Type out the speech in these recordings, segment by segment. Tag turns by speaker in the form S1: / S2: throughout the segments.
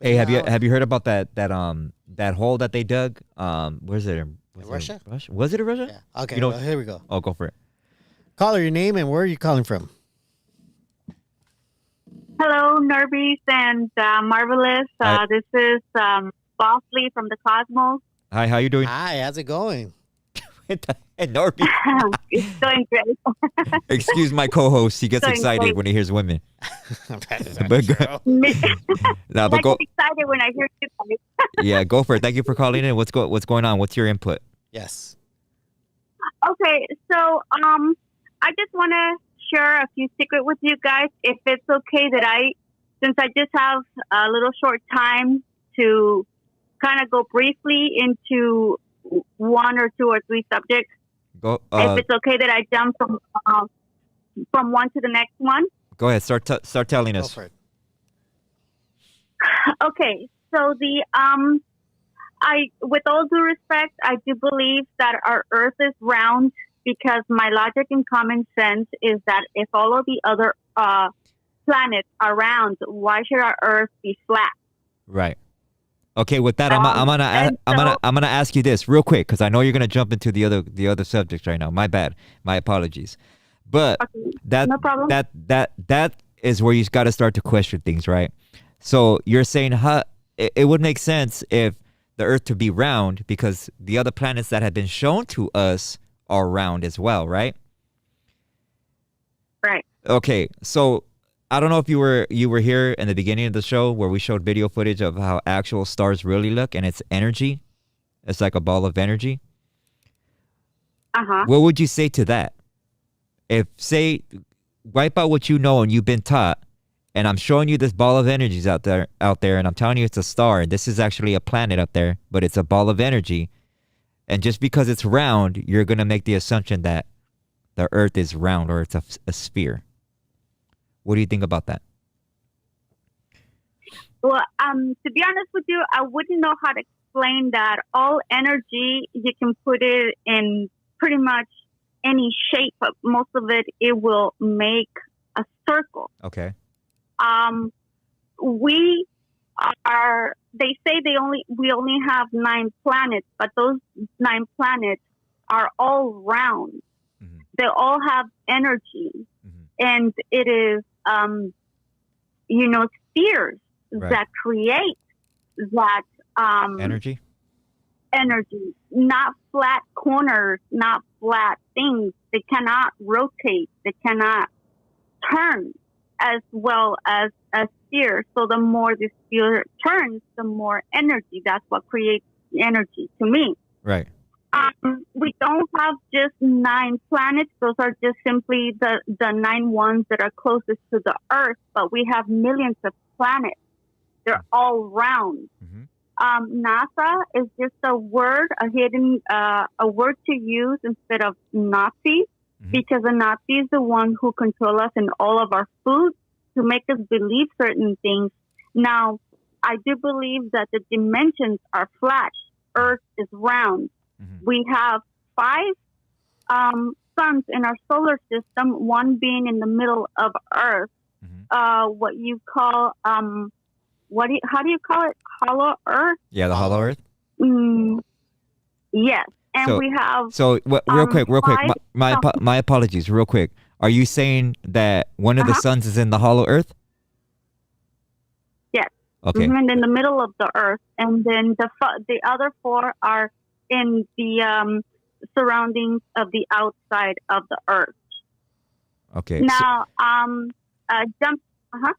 S1: Hey,
S2: Yeah,
S1: have you heard about that hole that they dug? Where's it?
S2: in
S1: Was it in
S2: Russia.
S1: Russia? Was it in Russia?
S2: Yeah.
S1: You
S2: Okay.
S1: know?
S2: Well, here we go.
S1: Oh, go for it.
S2: Caller, your name and where are you calling from?
S3: Hello, NORBEEZ and Marvelous.
S1: Hi,
S3: This is Bosley from the Cosmos.
S1: hi. How you doing?
S2: Hi. How's it going?
S1: And Norby.
S3: It's going great.
S1: Excuse my co-host. He gets
S3: Going
S1: excited
S3: great.
S1: when he hears women.
S2: That's
S1: But
S2: not true.
S3: Me-
S1: nah, but
S3: I get
S1: go.
S3: excited when I hear you guys.
S1: Yeah, go for it. Thank you for calling in. What's going on? What's your input?
S2: Yes.
S3: Okay, so I just want to share a few secrets with you guys. If it's okay that since I just have a little short time to kind of go briefly into one or two or three subjects.
S1: Go.
S3: If it's okay that I jump from one to the next one.
S1: Go ahead. Start telling
S2: Go
S1: us.
S2: for it.
S3: Okay, so with all due respect, I do believe that our Earth is round because my logic and common sense is that if all of the other planets are round, why should our Earth be flat?
S1: Right. Okay. With that,
S3: And so,
S1: I'm gonna ask you this real quick because I know you're gonna jump into the other subjects right now. My bad. My apologies. But
S3: okay,
S1: that
S3: no problem.
S1: that is where you got to start to question things, right? So you're saying, huh? It would make sense if the Earth to be round because the other planets that have been shown to us are round as well, right?
S3: Right.
S1: Okay, so I don't know if you were here in the beginning of the show where we showed video footage of how actual stars really look, and it's energy. It's like a ball of energy.
S3: Uh-huh.
S1: What would you say to that? If say wipe out what you know and you've been taught, and I'm showing you this ball of energies out there, and I'm telling you it's a star, and this is actually a planet up there, but it's a ball of energy, and just because it's round, you're gonna make the assumption that the Earth is round or it's a sphere. What do you think about that?
S3: Well, to be honest with you, I wouldn't know how to explain that. All energy, you can put it in pretty much any shape, but most of it, it will make a circle.
S1: Okay.
S3: We they say we only have 9 planets, but those 9 planets are all round.
S1: Mm-hmm.
S3: They all have energy,
S1: Mm-hmm.
S3: and it is, spheres
S1: Right.
S3: that create that
S1: Energy.
S3: energy, not flat corners, not flat things. They cannot rotate. They cannot turn as well as a sphere. So the more the sphere turns, the more energy. That's what creates energy to me.
S1: Right.
S3: We don't have just 9 planets. Those are just simply the 9 ones that are closest to the Earth. But we have millions of planets. They're all round.
S1: Mm-hmm.
S3: NASA is just a word, a word to use instead of Nazi,
S1: Mm-hmm.
S3: because the Nazi is the one who control us in all of our food to make us believe certain things. Now, I do believe that the dimensions are flat. Earth is round.
S1: Mm-hmm.
S3: We have 5 suns in our solar system, one being in the middle of Earth.
S1: Mm-hmm.
S3: What you call how do you call it? Hollow Earth?
S1: Yeah, the hollow Earth.
S3: Yes. And
S1: So,
S3: we have
S1: real quick,
S3: 5.
S1: my apologies, real quick. Are you saying that one of the
S3: Uh-huh.
S1: suns is in the hollow Earth?
S3: Yes.
S1: Okay.
S3: And in the middle of the Earth, and then the other 4 are in the surroundings of the outside of the Earth.
S1: Okay.
S3: Now, jump. Uh-huh.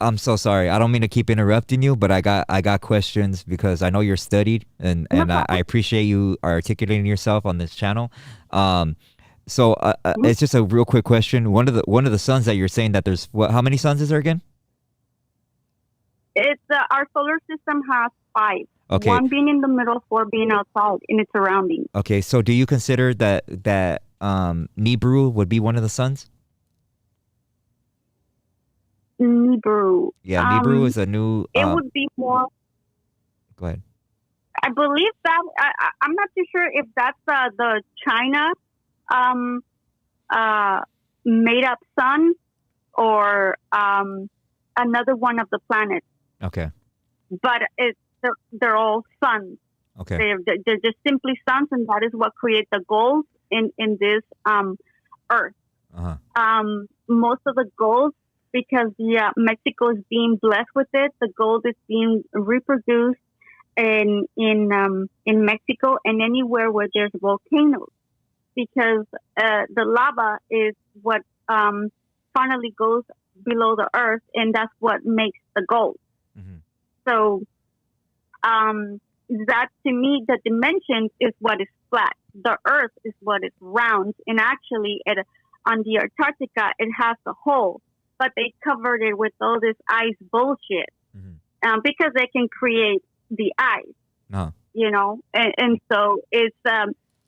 S1: I'm so sorry. I don't mean to keep interrupting you, but I got questions because I know you're studied, and
S3: No
S1: I
S3: problem.
S1: appreciate you articulating yourself on this channel. So
S3: Mhm.
S1: it's just a real quick question. One of the suns that you're saying that there's how many suns is there again?
S3: It's our solar system has 5.
S1: Okay.
S3: 1 being in the middle, 4 being outside in its surroundings.
S1: Okay. So do you consider that Nibiru would be one of the suns?
S3: Nibiru.
S1: Yeah, Nibiru is a new.
S3: It would be more.
S1: Go ahead.
S3: I believe that I'm not too sure if that's the China made up sun or another one of the planets.
S1: Okay.
S3: but they're all suns.
S1: Okay.
S3: They're just simply suns, and that is what creates the gold in this earth. Most of the gold, because Mexico is being blessed with it, the gold is being reproduced in Mexico and anywhere where there's volcanoes, because the lava is what finally goes below the earth, and that's what makes the gold. Mm-hmm. So that, to me, the dimensions is what is flat. The earth is what is round, and actually on the Antarctica it has a hole, but they covered it with all this ice bullshit, because they can create the ice, you know, and so it's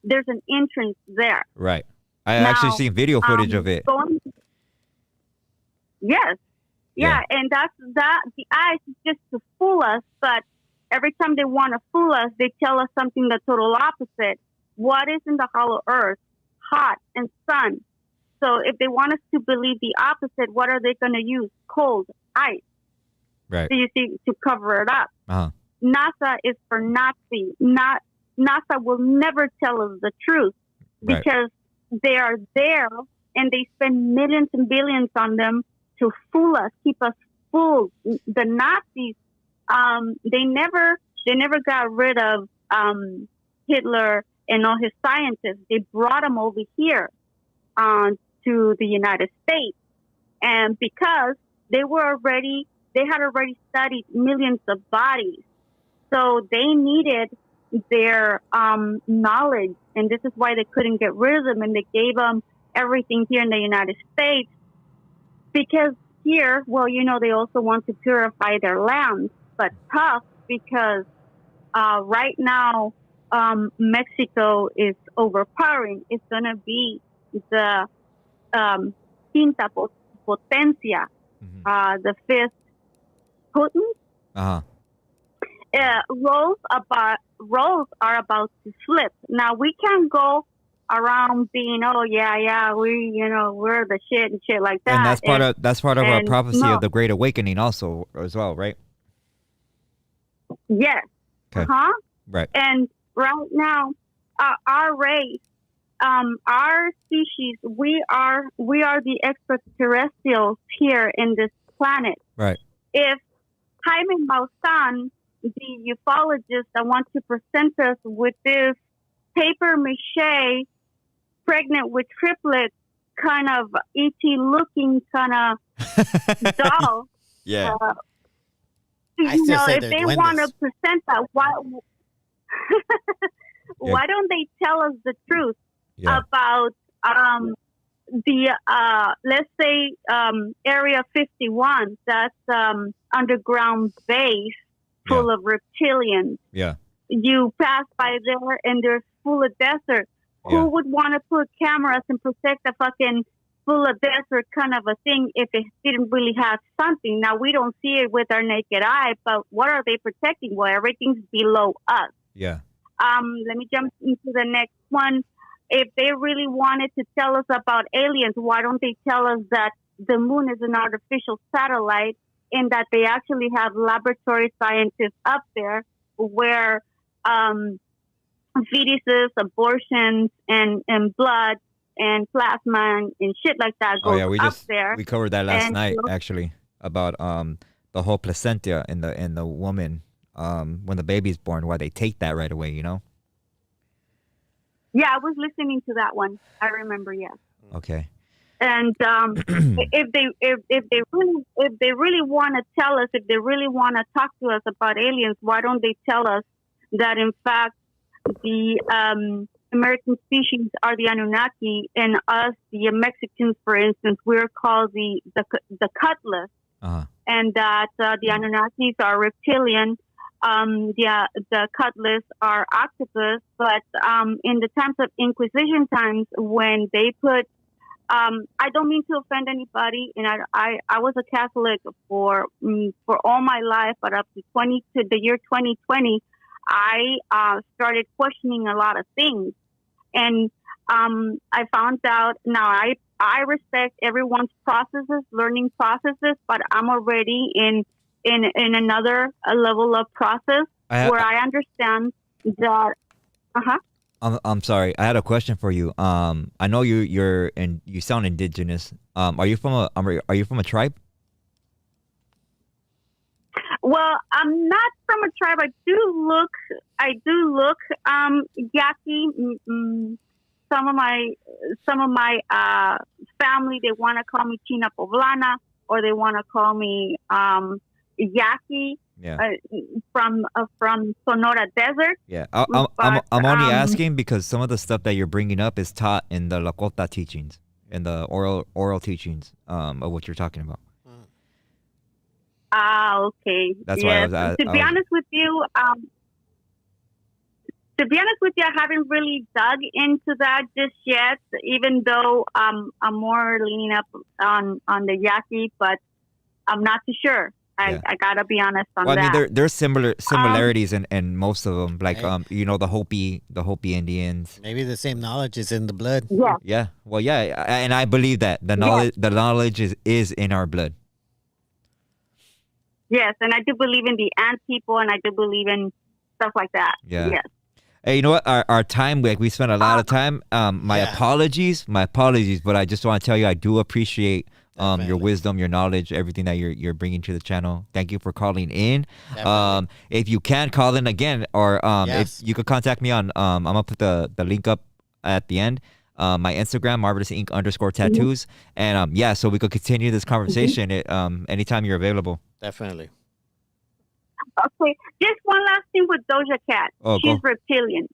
S3: there's an entrance there.
S1: Right. I actually seen video footage of it.
S3: Yes. Yeah, and that's the ice is just to fool us, but every time they want to fool us, they tell us something the total opposite. What is in the hollow earth? Hot and sun. So if they want us to believe the opposite, what are they going to use? Cold, ice.
S1: Right.
S3: So you see, to cover it up. NASA is for Nazi. NASA will never tell us the truth, because they are there and they spend millions and billions on them to fool us, keep us fooled. The Nazis, they never got rid of Hitler and all his scientists. They brought them over here to the United States, and because they had already studied millions of bodies, so they needed their knowledge, and this is why they couldn't get rid of them, and they gave them everything here in the United States, because here, well, you know, they also want to purify their lands, but tough, because right now Mexico is overpowering. It's going to be the quinta potencia, the fifth Putin. Roles are about to flip. Now we can't go around being, we're the shit and shit like that.
S1: And that's part of our prophecy of the Great Awakening, also as well, right?
S3: Yes.
S1: Okay. Right.
S3: And right now, our race, our species, we are the extraterrestrials here in this planet.
S1: Right.
S3: If Jaime Maussan, the ufologist that wants to present us with this paper mache, pregnant with triplets, kind of E.T. looking kind of doll.
S1: Yeah.
S3: If they want to present that, why don't they tell us the truth about the let's say Area 51? That's underground base full of reptilians.
S1: Yeah.
S3: You pass by there and there's full of desert. Who would want to put cameras and protect a fucking full of desert kind of a thing if it didn't really have something? Now, we don't see it with our naked eye, but what are they protecting? Well, everything's below us.
S1: Yeah.
S3: Let me jump into the next one. If they really wanted to tell us about aliens, why don't they tell us that the moon is an artificial satellite and that they actually have laboratory scientists up there where fetuses, abortions, and blood and plasma and shit like that goes up there.
S1: We covered that last night, actually, about the whole placenta in the woman when the baby's born, why they take that right away, you know?
S3: Yeah, I was listening to that one. I remember, yes.
S1: Okay.
S3: And if they really want to tell us, if they really want to talk to us about aliens, why don't they tell us that in fact the American species are the Anunnaki, and us, the Mexicans, for instance, we're called the Cutlass, and that the Anunnakis are reptilian. The Cutlass are octopus, but in the times of Inquisition times, when they put I don't mean to offend anybody, and I was a Catholic for all my life, but up to the year 2020, I started questioning a lot of things, and I found out. Now I respect everyone's processes, learning processes, but I'm already in in another level of process where I understand that.
S1: I'm sorry. I had a question for you. I know you sound indigenous. Are you from a tribe?
S3: Well, I'm not from a tribe. I do look Yaqui. Some of my family, they want to call me China Poblana, or they want to call me Yaqui.
S1: Yeah.
S3: From Sonora Desert.
S1: Yeah. I'm only asking because some of the stuff that you're bringing up is taught in the Lakota teachings, in the oral teachings of what you're talking about.
S3: Okay.
S1: That's
S3: yes.
S1: why
S3: To be honest with you, I haven't really dug into that just yet. Even though I'm more leaning up on the Yaqui, but I'm not too sure. I gotta be honest on that.
S1: I mean, there's similarities in most of them, like the Hopi Indians.
S2: Maybe the same knowledge is in the blood.
S3: Yeah.
S1: Yeah. Well, yeah, and I believe that the knowledge is in our blood.
S3: Yes, and I do believe in the ant people, and I do believe in stuff like that.
S1: Yeah.
S3: Yes.
S1: Hey, you know what? Our time, we spent a lot of time. My apologies, but I just want to tell you I do appreciate your wisdom, your knowledge, everything that you're bringing to the channel. Thank you for calling in. If you can call in again, or if you could contact me on, I'm gonna put the link up at the end. My Instagram, marvelousinc_tattoos, and so we could continue this conversation anytime you're available.
S2: Definitely.
S3: Okay, just one last thing with Doja Cat.
S1: Oh,
S3: She's
S1: go.
S3: reptilian.